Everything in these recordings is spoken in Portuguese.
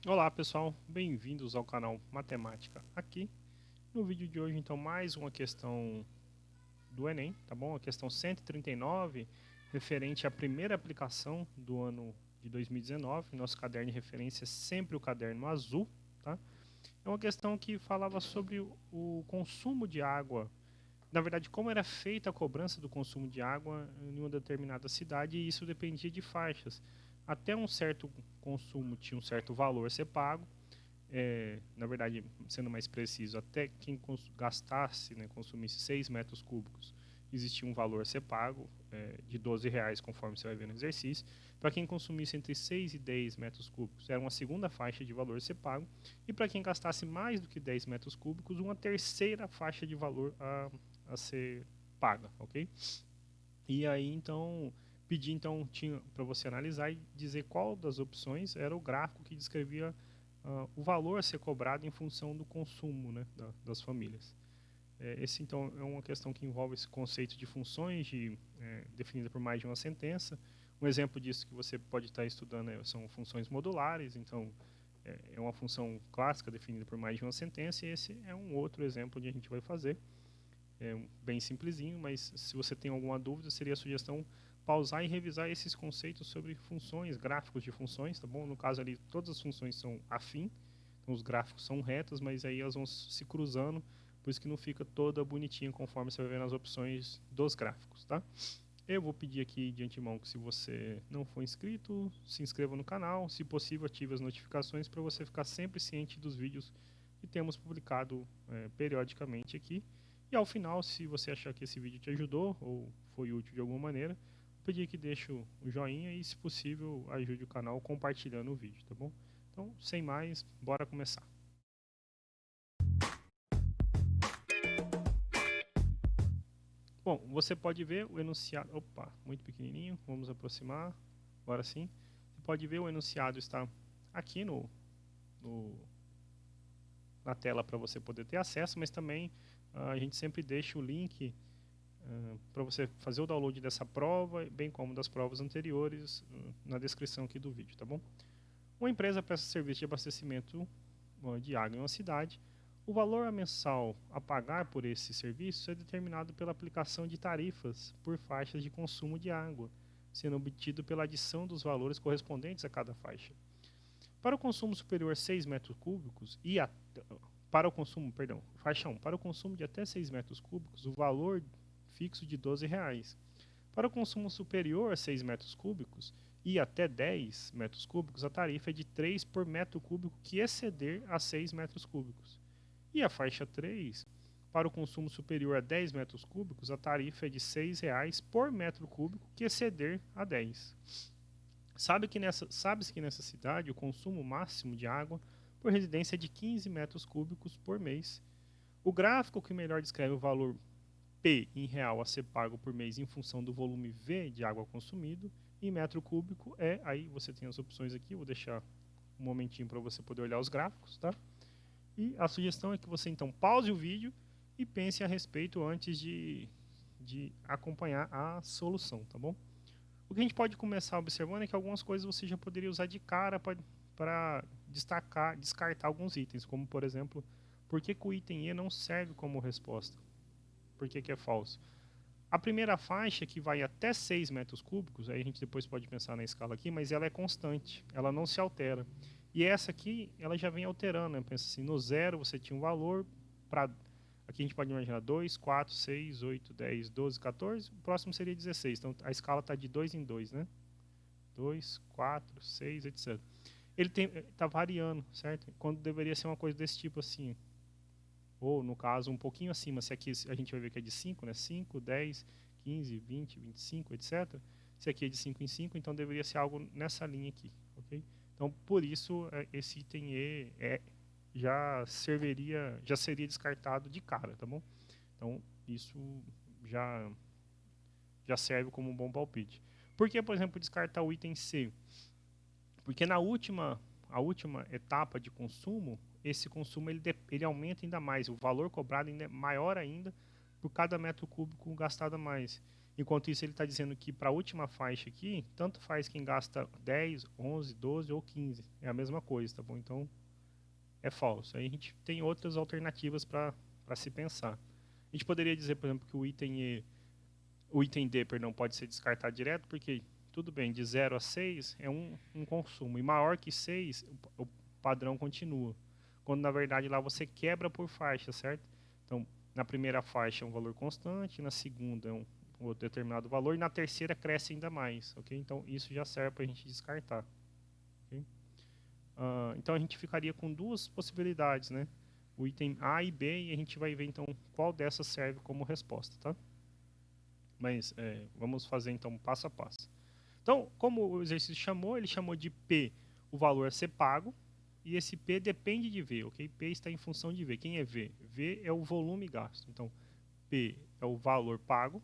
Olá pessoal, bem-vindos ao canal Matemática aqui. No vídeo de hoje, então, mais uma questão do Enem, tá bom? A questão 139, referente à primeira aplicação do ano de 2019. Nosso caderno de referência é sempre o caderno azul, tá? É uma questão que falava sobre o consumo de água. Na verdade, como era feita a cobrança do consumo de água em uma determinada cidade, e isso dependia de faixas. Até um certo consumo tinha um certo valor a ser pago, na verdade, sendo mais preciso, até quem gastasse, né, consumisse 6 metros cúbicos, existia um valor a ser pago de R$ 12, conforme você vai ver no exercício. Para quem consumisse entre 6 e 10 metros cúbicos, era uma segunda faixa de valor a ser pago. E para quem gastasse mais do que 10 metros cúbicos, uma terceira faixa de valor a ser paga, ok? E aí, então, pedi então para você analisar e dizer qual das opções era o gráfico que descrevia o valor a ser cobrado em função do consumo, né, das famílias. Esse, então, é uma questão que envolve esse conceito de funções definida por mais de uma sentença. Um exemplo disso que você pode estar estudando são funções modulares. Então, é uma função clássica definida por mais de uma sentença, e esse é um outro exemplo onde a gente vai fazer. É bem simplesinho, mas se você tem alguma dúvida, seria a sugestão pausar e revisar esses conceitos sobre funções, gráficos de funções, tá bom? No caso ali, todas as funções são afim, então os gráficos são retos, mas aí elas vão se cruzando, por isso que não fica toda bonitinha conforme você vai ver nas opções dos gráficos, tá? Eu vou pedir aqui de antemão que, se você não for inscrito, se inscreva no canal, se possível ative as notificações para você ficar sempre ciente dos vídeos que temos publicado periodicamente aqui. E ao final, se você achar que esse vídeo te ajudou ou foi útil de alguma maneira, vou pedir que deixe o joinha e, se possível, ajude o canal compartilhando o vídeo, tá bom? Então, sem mais, bora começar. Bom, você pode ver o enunciado. Opa, muito pequenininho, vamos aproximar. Agora sim. Você pode ver o enunciado está aqui no na tela para você poder ter acesso, mas também a gente sempre deixa o link para você fazer o download dessa prova, bem como das provas anteriores, na descrição aqui do vídeo, tá bom? Uma empresa presta serviço de abastecimento de água em uma cidade. O valor mensal a pagar por esse serviço é determinado pela aplicação de tarifas por faixas de consumo de água, sendo obtido pela adição dos valores correspondentes a cada faixa. Para o consumo superior a 6 metros cúbicos para o consumo, perdão, faixa 1, para o consumo de até 6 metros cúbicos, o valor fixo de R$ 12. Para o consumo superior a 6 metros cúbicos e até 10 metros cúbicos, a tarifa é de 3 por metro cúbico que exceder a 6 metros cúbicos. E a faixa 3, para o consumo superior a 10 metros cúbicos, a tarifa é de R$ 6 por metro cúbico que exceder a 10. Sabe-se que nessa cidade o consumo máximo de água por residência é de 15 metros cúbicos por mês. O gráfico que melhor descreve o valor P em real a ser pago por mês em função do volume V de água consumido em metro cúbico aí você tem as opções aqui, vou deixar um momentinho para você poder olhar os gráficos, tá? E a sugestão é que você então pause o vídeo e pense a respeito antes de acompanhar a solução, tá bom? O que a gente pode começar observando é que algumas coisas você já poderia usar de cara para descartar alguns itens, como por exemplo, por que o item E não serve como resposta? Por que é falso? A primeira faixa, que vai até 6 metros cúbicos, aí a gente depois pode pensar na escala aqui, mas ela é constante, ela não se altera. E essa aqui, ela já vem alterando, né? Pensa assim, no zero você tinha um valor, para aqui a gente pode imaginar 2, 4, 6, 8, 10, 12, 14, o próximo seria 16. Então a escala está de 2 em 2, né? 2, 4, 6, etc. Ele está variando, certo? Quando deveria ser uma coisa desse tipo assim, ou no caso um pouquinho acima, se aqui a gente vai ver que é de 5, né? 5, 10, 15, 20, 25, etc. Se aqui é de 5 em 5, então deveria ser algo nessa linha aqui, ok? Então, por isso, esse item E já seria descartado de cara, tá bom? Então, isso já, já serve como um bom palpite. Por que, por exemplo, descartar o item C? Porque a última etapa de consumo, esse consumo ele aumenta ainda mais, o valor cobrado ainda é maior ainda por cada metro cúbico gastado a mais. Enquanto isso, ele está dizendo que para a última faixa aqui, tanto faz quem gasta 10, 11, 12 ou 15. É a mesma coisa, tá bom? Então, é falso. Aí a gente tem outras alternativas para se pensar. A gente poderia dizer, por exemplo, que o item D, perdão, pode ser descartado direto, porque, tudo bem, de 0 a 6 é um consumo. E maior que 6, o padrão continua. Quando, na verdade, lá você quebra por faixa, certo? Então, na primeira faixa é um valor constante, na segunda é um outro determinado valor, e na terceira cresce ainda mais, ok? Então, isso já serve para a gente descartar. Okay? Então, a gente ficaria com duas possibilidades, né? O item A e B, e a gente vai ver, então, qual dessas serve como resposta, tá? Mas vamos fazer, então, passo a passo. Então, como o exercício chamou, ele chamou de P o valor a ser pago, e esse P depende de V, ok? P está em função de V. Quem é V? V é o volume gasto. Então, P é o valor pago,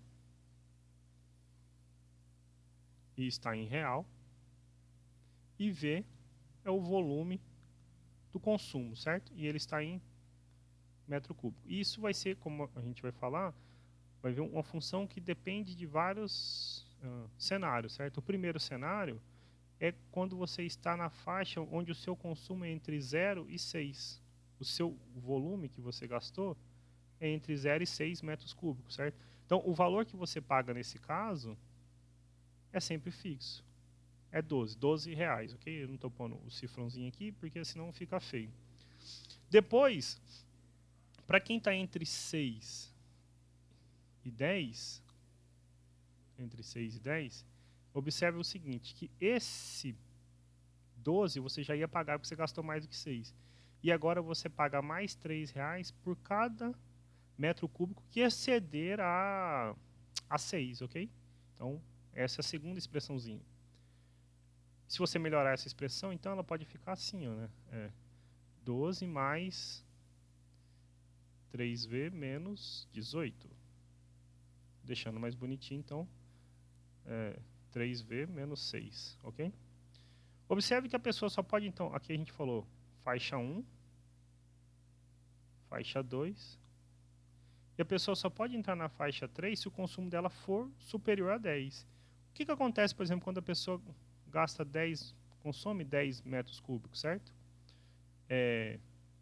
e está em real, e V é o volume do consumo, certo? E ele está em metro cúbico. E isso vai ser, como a gente vai falar, vai ver uma função que depende de vários cenários, certo? O primeiro cenário é quando você está na faixa onde o seu consumo é entre 0 e 6. O seu volume que você gastou é entre 0 e 6 metros cúbicos, certo? Então, o valor que você paga nesse caso é sempre fixo. É 12 reais, ok? Eu não estou pondo o cifrãozinho aqui, porque senão fica feio. Depois, para quem está entre 6 e 10, observe o seguinte, que esse 12 você já ia pagar porque você gastou mais do que 6. E agora você paga mais R$3 por cada metro cúbico que exceder a 6, ok? Então, essa é a segunda expressãozinha. Se você melhorar essa expressão, então ela pode ficar assim, ó, né? 12 mais 3V menos 18. Deixando mais bonitinho, então, 3V menos 6, ok? Observe que a pessoa só pode, então, aqui a gente falou faixa 1, faixa 2, e a pessoa só pode entrar na faixa 3 se o consumo dela for superior a 10. O que acontece, por exemplo, quando a pessoa gasta 10, consome 10 metros cúbicos, certo?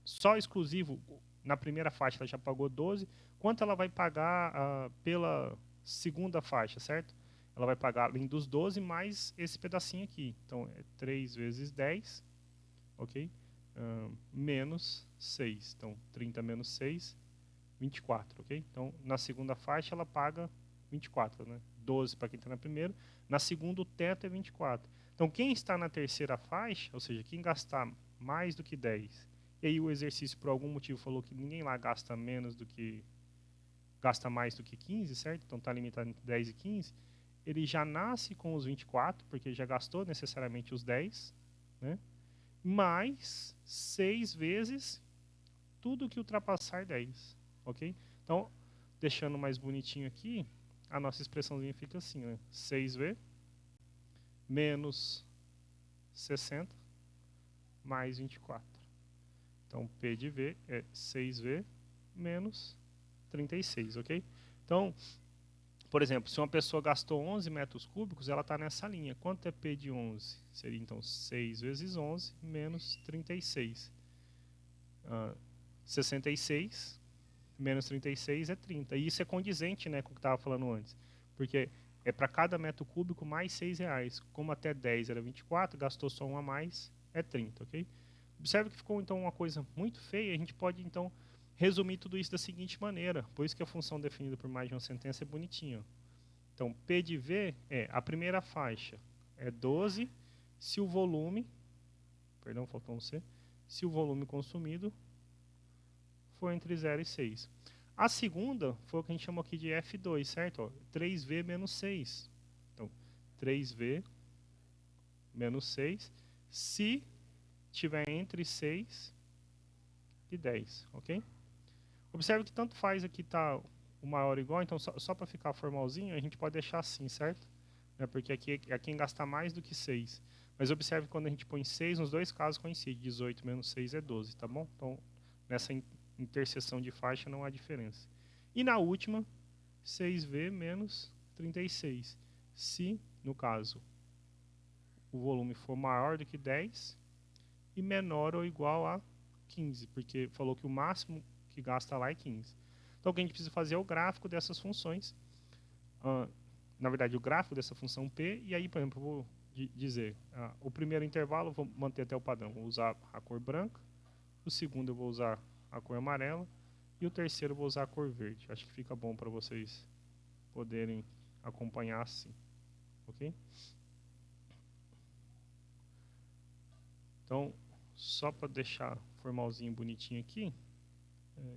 Só exclusivo, na primeira faixa ela já pagou 12, quanto ela vai pagar pela segunda faixa, certo? Ela vai pagar além dos 12 mais esse pedacinho aqui. Então, é 3 vezes 10, ok? Menos 6. Então, 30 menos 6, 24, ok? Então, na segunda faixa ela paga 24, né? 12 para quem está na primeira. Na segunda, o teto é 24. Então, quem está na terceira faixa, ou seja, quem gastar mais do que 10, e aí o exercício, por algum motivo, falou que ninguém lá gasta mais do que 15, certo? Então, está limitado entre 10 e 15. Ele já nasce com os 24, porque já gastou necessariamente os 10, né? Mais 6 vezes tudo que ultrapassar 10, ok? Então, deixando mais bonitinho aqui, a nossa expressãozinha fica assim, né? 6V menos 60 mais 24. Então, P de V é 6V menos 36, ok? Então, por exemplo, se uma pessoa gastou 11 metros cúbicos, ela está nessa linha. Quanto é P de 11? Seria, então, 6 vezes 11 menos 36. 66 menos 36 é 30. E isso é condizente, né, com o que eu estava falando antes. Porque é para cada metro cúbico mais R$6. Como até 10 era 24, gastou só um a mais, é 30, ok? Observe que ficou, então, uma coisa muito feia. A gente pode, então, resumir tudo isso da seguinte maneira. Por isso que a função definida por mais de uma sentença é bonitinha. Então, P de V é a primeira faixa é 12 se o volume, perdão, faltou um C, se o volume consumido for entre 0 e 6. A segunda foi o que a gente chamou aqui de F2, certo? Ó, 3V menos 6. Então, 3V menos 6 se tiver entre 6 e 10, ok? Observe que tanto faz aqui tá o maior ou igual, então só para ficar formalzinho, a gente pode deixar assim, certo? Porque aqui é quem gasta mais do que 6. Mas observe que quando a gente põe 6, nos dois casos coincide. 18 menos 6 é 12, tá bom? Então, nessa interseção de faixa não há diferença. E na última, 6V menos 36. Se, no caso, o volume for maior do que 10 e menor ou igual a 15, porque falou que o máximo que gasta lá é 15. Então, o que a gente precisa fazer é o gráfico dessas funções. Na verdade, o gráfico dessa função P, e aí, por exemplo, eu vou dizer, o primeiro intervalo eu vou manter até o padrão, vou usar a cor branca, o segundo eu vou usar a cor amarela, e o terceiro eu vou usar a cor verde. Acho que fica bom para vocês poderem acompanhar assim, ok? Então, só para deixar formalzinho, bonitinho aqui,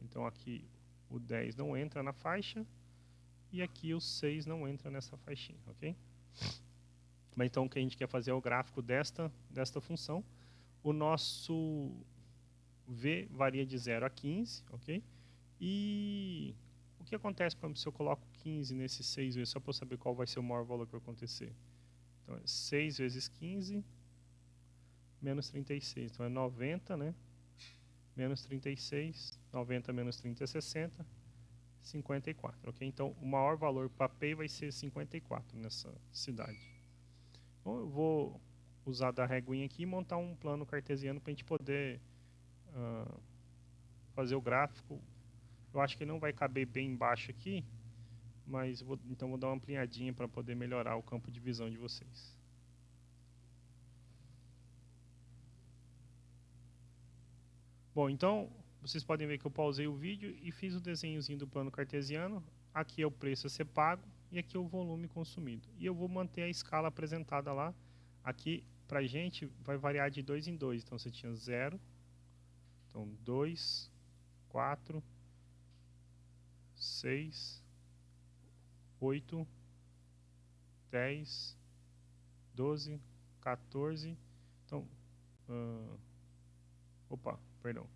então aqui o 10 não entra na faixa, e aqui o 6 não entra nessa faixinha, ok? Mas então o que a gente quer fazer é o gráfico desta função. O nosso V varia de 0 a 15, ok? E o que acontece, por exemplo, se eu coloco 15 nesse 6 vezes, só para eu saber qual vai ser o maior valor que vai acontecer? Então é 6 vezes 15 menos 36, então é 90, né? Menos 36, 90 menos 30 é 60, 54, ok? Então, o maior valor para P vai ser 54 nessa cidade. Então, eu vou usar da reguinha aqui e montar um plano cartesiano para a gente poder fazer o gráfico. Eu acho que não vai caber bem embaixo aqui, mas então vou dar uma ampliadinha para poder melhorar o campo de visão de vocês. Bom, então, vocês podem ver que eu pausei o vídeo e fiz o desenhozinho do plano cartesiano. Aqui é o preço a ser pago e aqui é o volume consumido. E eu vou manter a escala apresentada lá. Aqui, para a gente, vai variar de 2 em 2. Então, você tinha 0, então 2, 4, 6, 8, 10, 12, 14. Então, perdão.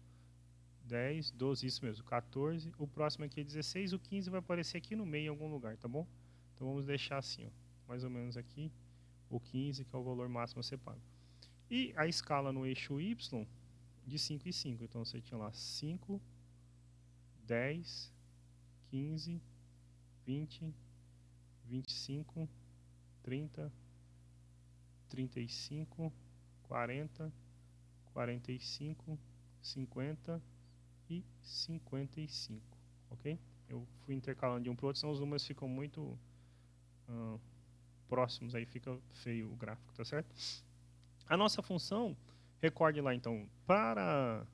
10, 12, isso mesmo, 14. O próximo aqui é 16, o 15 vai aparecer aqui no meio em algum lugar, tá bom? Então vamos deixar assim, ó, mais ou menos aqui, o 15, que é o valor máximo a ser pago. E a escala no eixo Y, de 5 em 5. Então você tinha lá 5, 10, 15, 20, 25, 30, 35, 40, 45, 50 e 55, ok? Eu fui intercalando de um para o outro, senão os números ficam muito próximos, aí fica feio o gráfico, tá certo? A nossa função, recorde lá então, para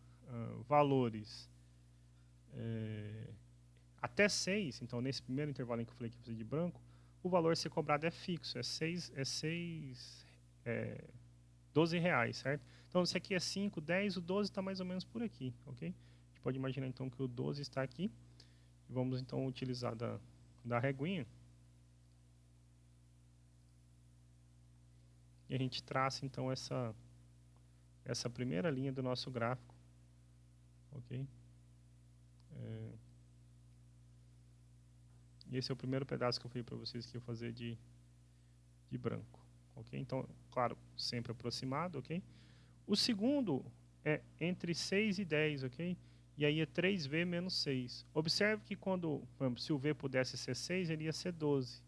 valores até 6, então nesse primeiro intervalo em que eu falei que precisa de branco, o valor a ser cobrado é fixo, é 12 reais, certo? Então, se aqui é 5, 10, o 12 está mais ou menos por aqui, ok? A gente pode imaginar então que o 12 está aqui. Vamos então utilizar da reguinha. E a gente traça então essa primeira linha do nosso gráfico, ok? E esse é o primeiro pedaço que eu falei para vocês que eu fazer de branco, ok? Então, claro, sempre aproximado, ok? O segundo é entre 6 e 10, ok? E aí é 3V menos 6. Observe que quando, por exemplo, se o V pudesse ser 6, ele ia ser 12.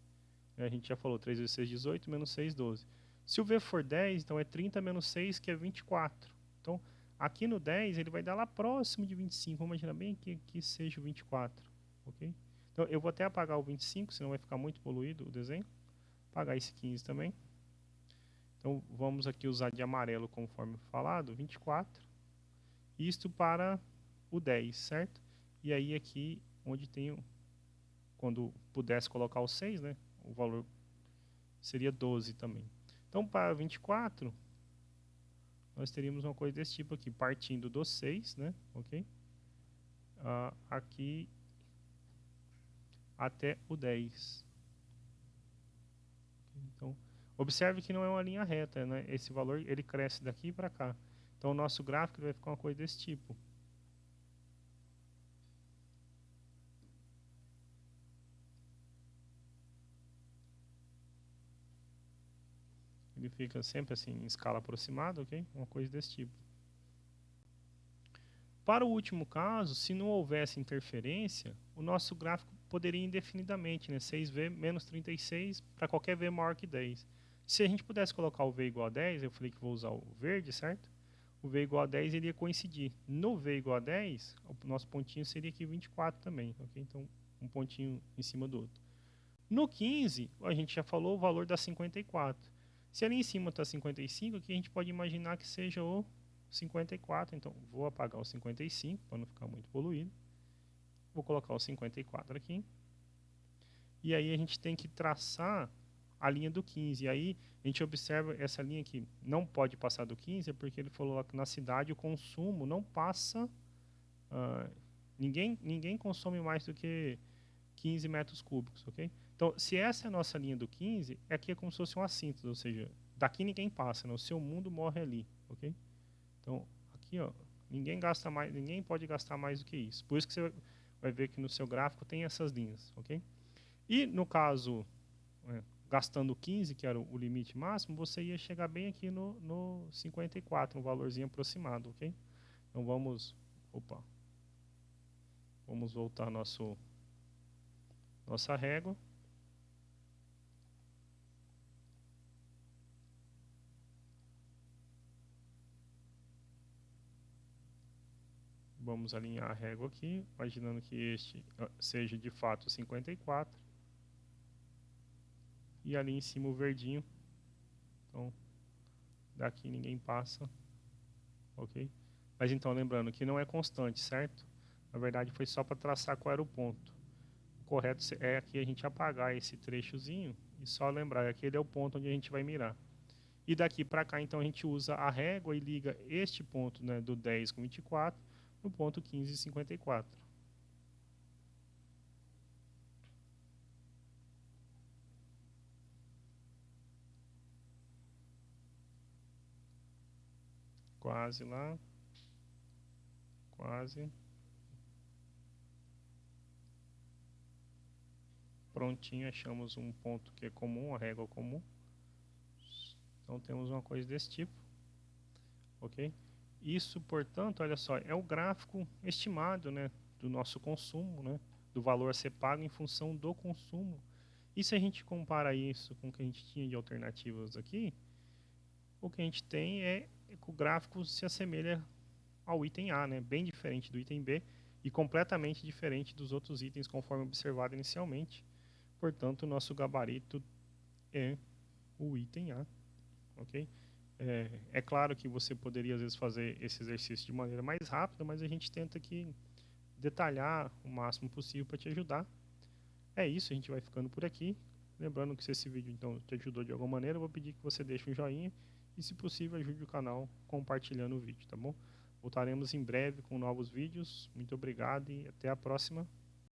A gente já falou, 3 vezes 6, 18, menos 6, 12. Se o V for 10, então é 30 menos 6, que é 24. Então, aqui no 10, ele vai dar lá próximo de 25. Vamos imaginar bem que aqui seja o 24, ok? Então, eu vou até apagar o 25, senão vai ficar muito poluído o desenho. Apagar esse 15 também. Então, vamos aqui usar de amarelo, conforme falado, 24. Isto para o 10, certo? E aí aqui, onde tem, quando pudesse colocar o 6, né? O valor seria 12 também. Então, para 24, nós teríamos uma coisa desse tipo aqui, partindo do 6, né? Ok? Aqui até o 10. Então, observe que não é uma linha reta, né? Esse valor, ele cresce daqui para cá. Então, o nosso gráfico vai ficar uma coisa desse tipo. Ele fica sempre assim, em escala aproximada, ok? Uma coisa desse tipo. Para o último caso, se não houvesse interferência, o nosso gráfico poderia ir indefinidamente, né? 6V menos 36 para qualquer V maior que 10. Se a gente pudesse colocar o V igual a 10, eu falei que vou usar o verde, certo? O V igual a 10 iria coincidir. No V igual a 10, o nosso pontinho seria aqui 24 também, ok? Então, um pontinho em cima do outro. No 15, a gente já falou o valor da 54. Se ali em cima está 55, aqui a gente pode imaginar que seja o 54. Então, vou apagar o 55 para não ficar muito poluído. Vou colocar o 54 aqui. E aí a gente tem que traçar a linha do 15. E aí a gente observa essa linha aqui. Não pode passar do 15, porque ele falou que na cidade o consumo não passa... ninguém consome mais do que 15 metros cúbicos, ok? Então, se essa é a nossa linha do 15, aqui é como se fosse um assíntota, ou seja, daqui ninguém passa, né? O seu mundo morre ali, ok? Então, aqui, ó, ninguém gasta mais, ninguém pode gastar mais do que isso. Por isso que você vai ver que no seu gráfico tem essas linhas, ok? E no caso, gastando 15, que era o limite máximo, você ia chegar bem aqui no 54, um valorzinho aproximado, ok? Então vamos voltar nossa régua. Vamos alinhar a régua aqui, imaginando que este seja de fato 54. E ali em cima o verdinho. Então, daqui ninguém passa. Ok? Mas então, lembrando que não é constante, certo? Na verdade, foi só para traçar qual era o ponto. O correto é aqui a gente apagar esse trechozinho e só lembrar, aquele é o ponto onde a gente vai mirar. E daqui para cá, então, a gente usa a régua e liga este ponto, né, do 10 com 24 no ponto 15 e 54. Quase lá. Quase. Prontinho, achamos um ponto que é comum, uma régua comum. Então temos uma coisa desse tipo, ok? Isso, portanto, olha só, é o gráfico estimado, né, do nosso consumo, né, do valor a ser pago em função do consumo. E se a gente compara isso com o que a gente tinha de alternativas aqui, o que a gente tem é que o gráfico se assemelha ao item A, né, bem diferente do item B e completamente diferente dos outros itens conforme observado inicialmente. Portanto, o nosso gabarito é o item A, ok? É claro que você poderia, às vezes, fazer esse exercício de maneira mais rápida, mas a gente tenta aqui detalhar o máximo possível para te ajudar. É isso, a gente vai ficando por aqui. Lembrando que se esse vídeo, então, te ajudou de alguma maneira, eu vou pedir que você deixe um joinha e, se possível, ajude o canal compartilhando o vídeo, tá bom? Voltaremos em breve com novos vídeos. Muito obrigado e até a próxima.